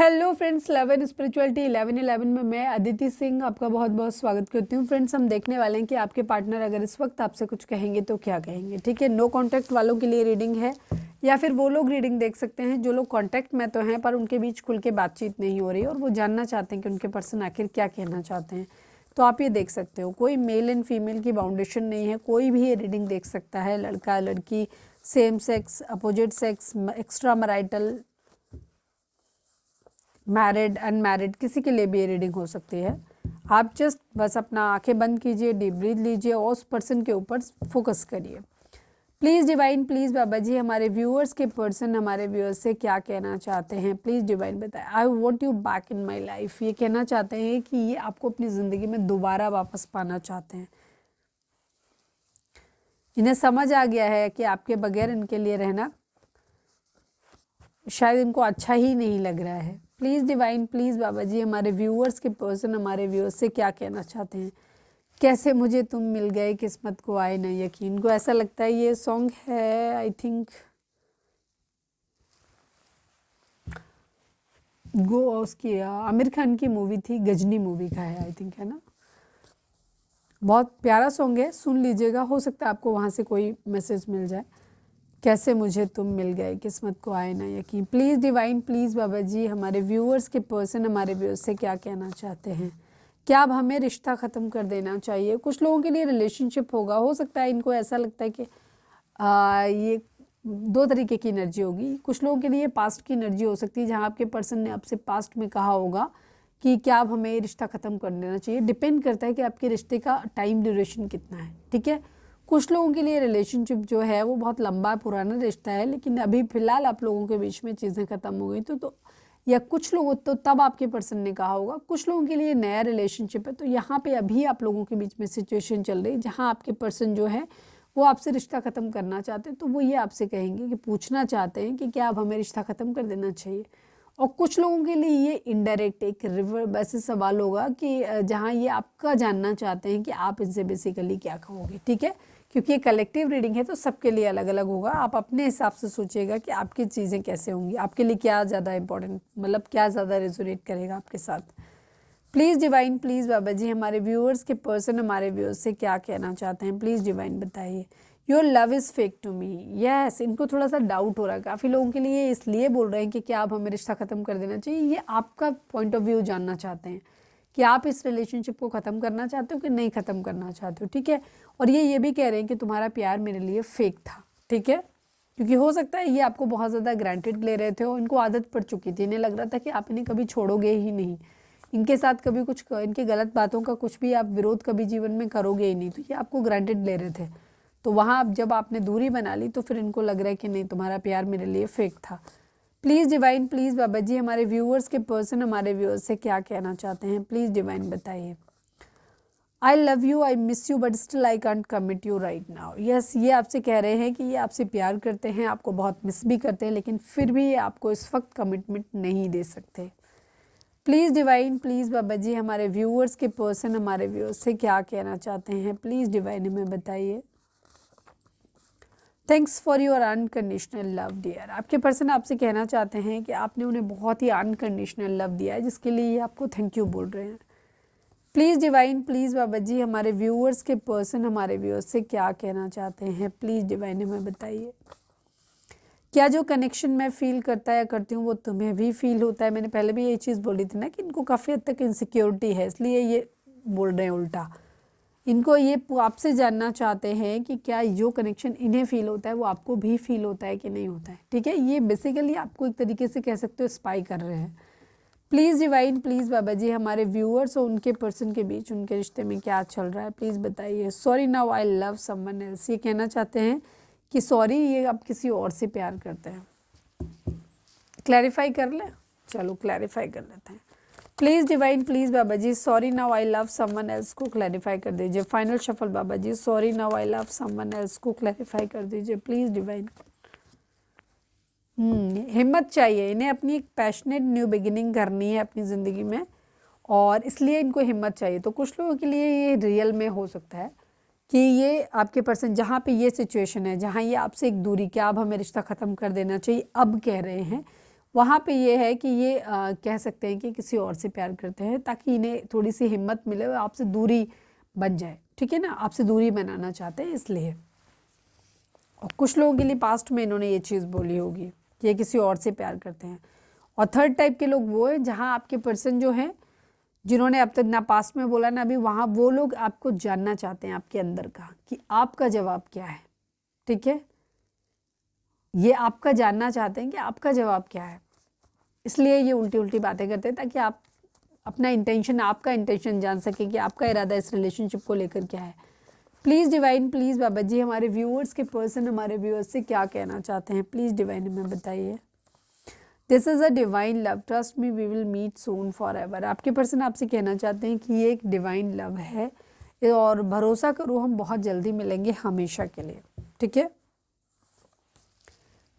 Hello friends, love and spirituality 1111 में मैं अदिति सिंह आपका बहुत बहुत स्वागत करती हूँ। फ्रेंड्स, हम देखने वाले हैं कि आपके पार्टनर अगर इस वक्त आपसे कुछ कहेंगे तो क्या कहेंगे। ठीक है, नो कांटेक्ट वालों के लिए रीडिंग है, या फिर वो लोग रीडिंग देख सकते हैं जो लोग कांटेक्ट में तो हैं पर उनके बीच खुल के बातचीत नहीं हो रही और वो जानना चाहते हैं कि उनके पर्सन आखिर क्या कहना चाहते हैं। तो आप ये देख सकते हो, कोई मेल एंड फीमेल की बाउंडेशन नहीं है, कोई भी ये रीडिंग देख सकता है, लड़का लड़की, same sex, opposite sex, extra marital, married, unmarried, किसी के लिए भी ये रीडिंग हो सकती है। आप जस्ट बस अपना आंखें बंद कीजिए, डीप ब्रीथ लीजिए और उस पर्सन के ऊपर फोकस करिए। Please divine, please Baba ji, हमारे व्यूअर्स के पर्सन हमारे व्यूअर्स से क्या कहना चाहते हैं, प्लीज़ डिवाइन बताएं। आई want you back in my life, ये कहना चाहते हैं कि ये आपको अपनी ज़िंदगी में दोबारा वापस पाना चाहते हैं। इन्हें समझ आ गया है कि आपके बगैर इनके लिए रहना शायद इनको अच्छा ही नहीं लग रहा है। Please divine, please Baba ji, हमारे व्यूअर्स के पर्सन हमारे व्यूअर्स से क्या कहना चाहते हैं। कैसे मुझे तुम मिल गए, किस्मत को आए न यकीन। को ऐसा लगता है ये सॉन्ग है, आई थिंक उसकी आमिर खान की मूवी थी, गजनी मूवी का है आई थिंक, है ना। बहुत प्यारा सॉन्ग है, सुन लीजिएगा, हो सकता है आपको वहाँ से कोई मैसेज मिल जाए। कैसे मुझे तुम मिल गए, किस्मत को आए ना यकीन। Please divine, please Baba ji, हमारे व्यूअर्स के पर्सन हमारे व्यूअर्स से क्या कहना चाहते हैं। क्या अब हमें रिश्ता ख़त्म कर देना चाहिए। कुछ लोगों के लिए रिलेशनशिप होगा, हो सकता है इनको ऐसा लगता है कि ये दो तरीके की एनर्जी होगी। कुछ लोगों के लिए पास्ट की एनर्जी हो सकती है, जहाँ आपके पर्सन ने आपसे पास्ट में कहा होगा कि क्या अब हमें रिश्ता ख़त्म कर देना चाहिए। डिपेंड करता है कि आपके रिश्ते का टाइम ड्यूरेशन कितना है। ठीक है, कुछ लोगों के लिए रिलेशनशिप जो है वो बहुत लंबा पुराना रिश्ता है, लेकिन अभी फ़िलहाल आप लोगों के बीच में चीज़ें ख़त्म हो गई तो या कुछ लोगों तो तब आपके पर्सन ने कहा होगा। कुछ लोगों के लिए नया रिलेशनशिप है, तो यहाँ पे अभी आप लोगों के बीच में सिचुएशन चल रही है जहाँ आपके पर्सन जो है वो आपसे रिश्ता ख़त्म करना चाहते हैं। तो वो ये आपसे कहेंगे कि पूछना चाहते हैं कि क्या अब हमें रिश्ता ख़त्म कर देना चाहिए। और कुछ लोगों के लिए ये इनडायरेक्ट एक रिवर वैसे सवाल होगा कि जहाँ ये आपका जानना चाहते हैं कि आप इनसे बेसिकली क्या कहोगे। ठीक है, क्योंकि ये कलेक्टिव रीडिंग है तो सबके लिए अलग अलग होगा। आप अपने हिसाब से सोचिएगा कि आपकी चीज़ें कैसे होंगी, आपके लिए क्या ज़्यादा इंपॉर्टेंट, मतलब क्या ज़्यादा रेजोनेट करेगा आपके साथ। Please divine, please Baba ji, हमारे व्यूअर्स के पर्सन हमारे व्यूअर्स से क्या कहना चाहते हैं। प्लीज़ डिवाइन बताइए। Your love is fake to me. Yes, इनको थोड़ा सा डाउट हो रहा है। काफ़ी लोगों के लिए इसलिए बोल रहे हैं कि क्या आप हमें रिश्ता ख़त्म कर देना चाहिए। ये आपका पॉइंट ऑफ व्यू जानना चाहते हैं कि आप इस रिलेशनशिप को ख़त्म करना चाहते हो कि नहीं ख़त्म करना चाहते हो। ठीक है, और ये भी कह रहे हैं कि तुम्हारा प्यार मेरे लिए फेक था। ठीक है, क्योंकि हो सकता है ये आपको बहुत ज़्यादा ग्रांटेड ले रहे थे और इनको आदत पड़ चुकी थी। इन्हें लग रहा था कि आप इन्हें कभी छोड़ोगे ही नहीं, इनके साथ कभी कुछ इनकी गलत बातों का कुछ भी आप विरोध कभी जीवन में करोगे ही नहीं। तो ये आपको ग्रांटेड ले रहे थे। तो वहाँ अब जब आपने दूरी बना ली तो फिर इनको लग रहा है कि नहीं, तुम्हारा प्यार मेरे लिए फेक था। Please divine, please Baba ji, हमारे व्यूअर्स के पर्सन हमारे व्यूअर्स से क्या कहना चाहते हैं। प्लीज़ डिवाइन बताइए। I love you, I miss you, but still I can't commit you right now. Yes, ये आपसे कह रहे हैं कि ये आपसे प्यार करते हैं, आपको बहुत मिस भी करते हैं, लेकिन फिर भी ये आपको इस वक्त कमिटमेंट नहीं दे सकते। Please divine, please Baba ji, हमारे व्यूअर्स के पर्सन हमारे व्यूअर्स से क्या कहना चाहते हैं। प्लीज़ डिवाइन हमें बताइए। Thanks for your unconditional love dear. आपके पर्सन आपसे कहना चाहते हैं कि आपने उन्हें बहुत ही अनकंडीशनल लव दिया है, जिसके लिए ये आपको थैंक यू बोल रहे हैं। Please divine, please Baba ji, हमारे व्यूअर्स के पर्सन हमारे व्यूअर्स से क्या कहना चाहते हैं। प्लीज़ डिवाइन हमें बताइए। क्या जो कनेक्शन मैं फील करता या करती हूँ वो तुम्हें भी फील होता है। मैंने पहले भी ये चीज़ बोली थी ना कि इनको काफ़ी हद तक इनसिक्योरिटी है, इसलिए ये बोल रहे हैं उल्टा। इनको ये आपसे जानना चाहते हैं कि क्या जो कनेक्शन इन्हें फील होता है वो आपको भी फील होता है कि नहीं होता है। ठीक है, ये बेसिकली आपको एक तरीके से कह सकते हो स्पाई कर रहे हैं। Please divine, please Baba ji, हमारे व्यूअर्स और उनके पर्सन के बीच उनके रिश्ते में क्या चल रहा है, प्लीज़ बताइए। Sorry now I love someone else. ये कहना चाहते हैं कि सॉरी, ये अब किसी और से प्यार करते हैं। क्लैरिफाई कर लें, चलो क्लैरिफाई कर लेते हैं। Please divine, please Baba ji, sorry now I love someone else को क्लैरिफाई कर दीजिए। Final shuffle Baba ji, sorry now I love someone else को क्लैरिफाई कर दीजिए प्लीज़ डिवाइन। हिम्मत चाहिए इन्हें, अपनी एक पैशनेट न्यू बिगिनिंग करनी है अपनी ज़िंदगी में, और इसलिए इनको हिम्मत चाहिए। तो कुछ लोगों के लिए ये रियल में हो सकता है कि ये आपके पर्सन जहाँ पे ये सिचुएशन है, जहाँ ये आपसे एक दूरी, क्या अब हमें रिश्ता ख़त्म कर देना चाहिए, अब कह रहे हैं, वहाँ पे ये है कि ये कह सकते हैं कि किसी और से प्यार करते हैं ताकि इन्हें थोड़ी सी हिम्मत मिले और आपसे दूरी बन जाए, ठीक है ना, आपसे दूरी बनाना चाहते हैं इसलिए। और कुछ लोगों के लिए पास्ट में इन्होंने ये चीज़ बोली होगी कि ये किसी और से प्यार करते हैं। और थर्ड टाइप के लोग वो है जहाँ आपके पर्सन जो हैं, जिन्होंने अब तक ना पास्ट में बोला ना अभी, वहाँ वो लोग आपको जानना चाहते हैं आपके अंदर का कि आपका जवाब क्या है, ठीक है। ये आपका जानना चाहते हैं कि आपका जवाब क्या है, इसलिए ये उल्टी उल्टी बातें करते हैं ताकि आप अपना इंटेंशन, आपका इंटेंशन जान सके कि आपका इरादा इस रिलेशनशिप को लेकर क्या है। Please divine, please Baba ji हमारे व्यूअर्स के पर्सन हमारे व्यूअर्स से क्या कहना चाहते हैं, प्लीज़ डिवाइन हमें बताइए। This is a divine love, trust me we will meet soon forever. आपके पर्सन आपसे कहना चाहते हैं कि ये एक डिवाइन लव है और भरोसा करो हम बहुत जल्दी मिलेंगे हमेशा के लिए, ठीक है।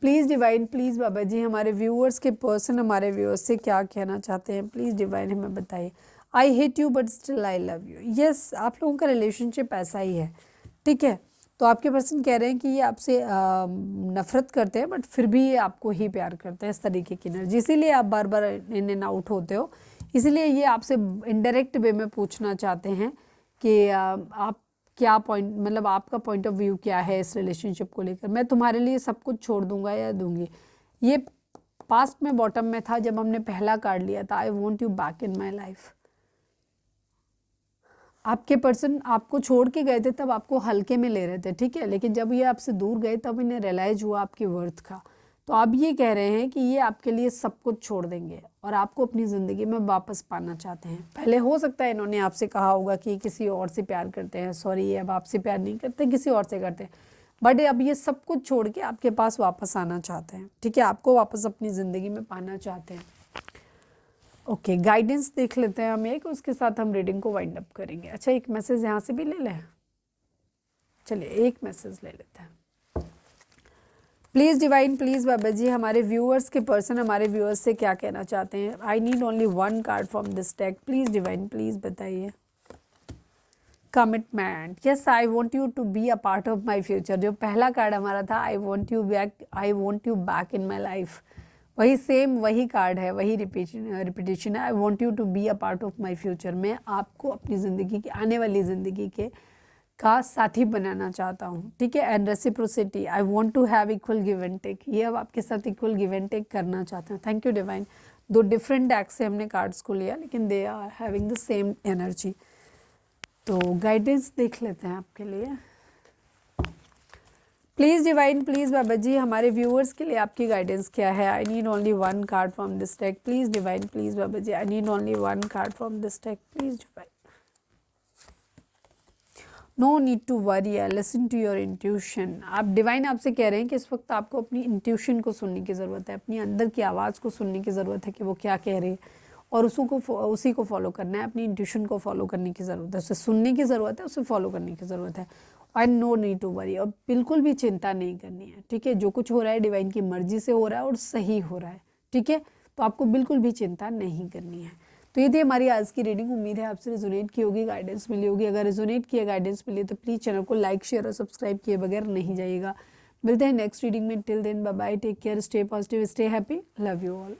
Please divine, please Baba ji हमारे व्यूअर्स के पर्सन हमारे व्यूअर्स से क्या कहना चाहते हैं, प्लीज़ डिवाइन हमें बताइए। I hate you but still I love you. Yes, आप लोगों का रिलेशनशिप ऐसा ही है, ठीक है। तो आपके पर्सन कह रहे हैं कि ये आपसे नफरत करते हैं बट फिर भी ये आपको ही प्यार करते हैं, इस तरीके की एनर्जी, इसीलिए आप बार बार इन एंड आउट होते हो। इसीलिए ये आपसे इनडायरेक्ट वे में पूछना चाहते हैं कि आप क्या पॉइंट, मतलब आपका पॉइंट ऑफ व्यू क्या है इस रिलेशनशिप को लेकर। मैं तुम्हारे लिए सब कुछ छोड़ दूंगा या दूंगी। ये पास्ट में बॉटम में था जब हमने पहला कार्ड लिया था, I want you back in my life. आपके पर्सन आपको छोड़ के गए थे तब आपको हल्के में ले रहे थे, ठीक है, लेकिन जब ये आपसे दूर गए तब इन्हें रियलाइज हुआ आपकी वर्थ का। तो आप ये कह रहे हैं कि ये आपके लिए सब कुछ छोड़ देंगे और आपको अपनी ज़िंदगी में वापस पाना चाहते हैं। पहले हो सकता है इन्होंने आपसे कहा होगा कि किसी और से प्यार करते हैं, सॉरी ये अब आपसे प्यार नहीं करते, किसी और से करते हैं, बट अब ये सब कुछ छोड़ के आपके पास वापस आना चाहते हैं, ठीक है, आपको वापस अपनी ज़िंदगी में पाना चाहते हैं। ओके, गाइडेंस देख लेते हैं हम एक, उसके साथ हम रीडिंग को वाइंड अप करेंगे। अच्छा, एक मैसेज यहाँ से भी ले लें, चलिए एक मैसेज ले लेते हैं। Please divine, please Baba ji हमारे व्यूअर्स के पर्सन हमारे व्यूअर्स से क्या कहना चाहते हैं। I need only one card from this deck, please divine, please बताइए। Commitment, yes I want you to be a part of my future. जो पहला कार्ड हमारा था, I want you back in my life, वही same वही card है, वही repetition है। I want you to be a part of my future, मैं आपको अपनी ज़िंदगी की, आने वाली ज़िंदगी के का साथी बनाना चाहता हूँ, ठीक है। And reciprocity, I want to have equal give and take, ये अब आपके साथ इक्वल गिव एंड टेक करना चाहते हैं। Thank you divine. दो डिफरेंट डेक से हमने कार्ड्स को लिया लेकिन they are having the same energy. तो गाइडेंस देख लेते हैं आपके लिए। Please divine, please Baba ji हमारे व्यूअर्स के लिए आपकी गाइडेंस क्या है। I need only one card from this deck, please divine, please Baba ji I need only one card from this deck, please divine. No need to worry, listen to your intuition. आप divine आपसे कह रहे हैं कि इस वक्त आपको अपनी इंट्यूशन को सुनने की ज़रूरत है, अपनी अंदर की आवाज़ को सुनने की ज़रूरत है कि वो क्या कह रही है और उसी को फॉलो करना है। अपनी इंट्यूशन को फॉलो करने की ज़रूरत है, उसे सुनने की ज़रूरत है, उसे फॉलो करने की ज़रूरत है। और नो नीड टू वरी, और बिल्कुल भी चिंता नहीं करनी है, ठीक है। जो कुछ हो रहा है डिवाइन की मर्जी से हो रहा है और सही हो रहा है, ठीक है। तो आपको बिल्कुल भी चिंता नहीं करनी है। तो ये थी हमारी आज की रीडिंग। उम्मीद है आपसे रिजोनेट की होगी, गाइडेंस मिली होगी। अगर रिजोनेट किया, गाइडेंस मिली तो प्लीज़ चैनल को लाइक, शेयर और सब्सक्राइब किए बगैर नहीं जाइएगा। मिलते हैं नेक्स्ट रीडिंग में। Till then bye bye, take care, stay positive, stay happy, love you all.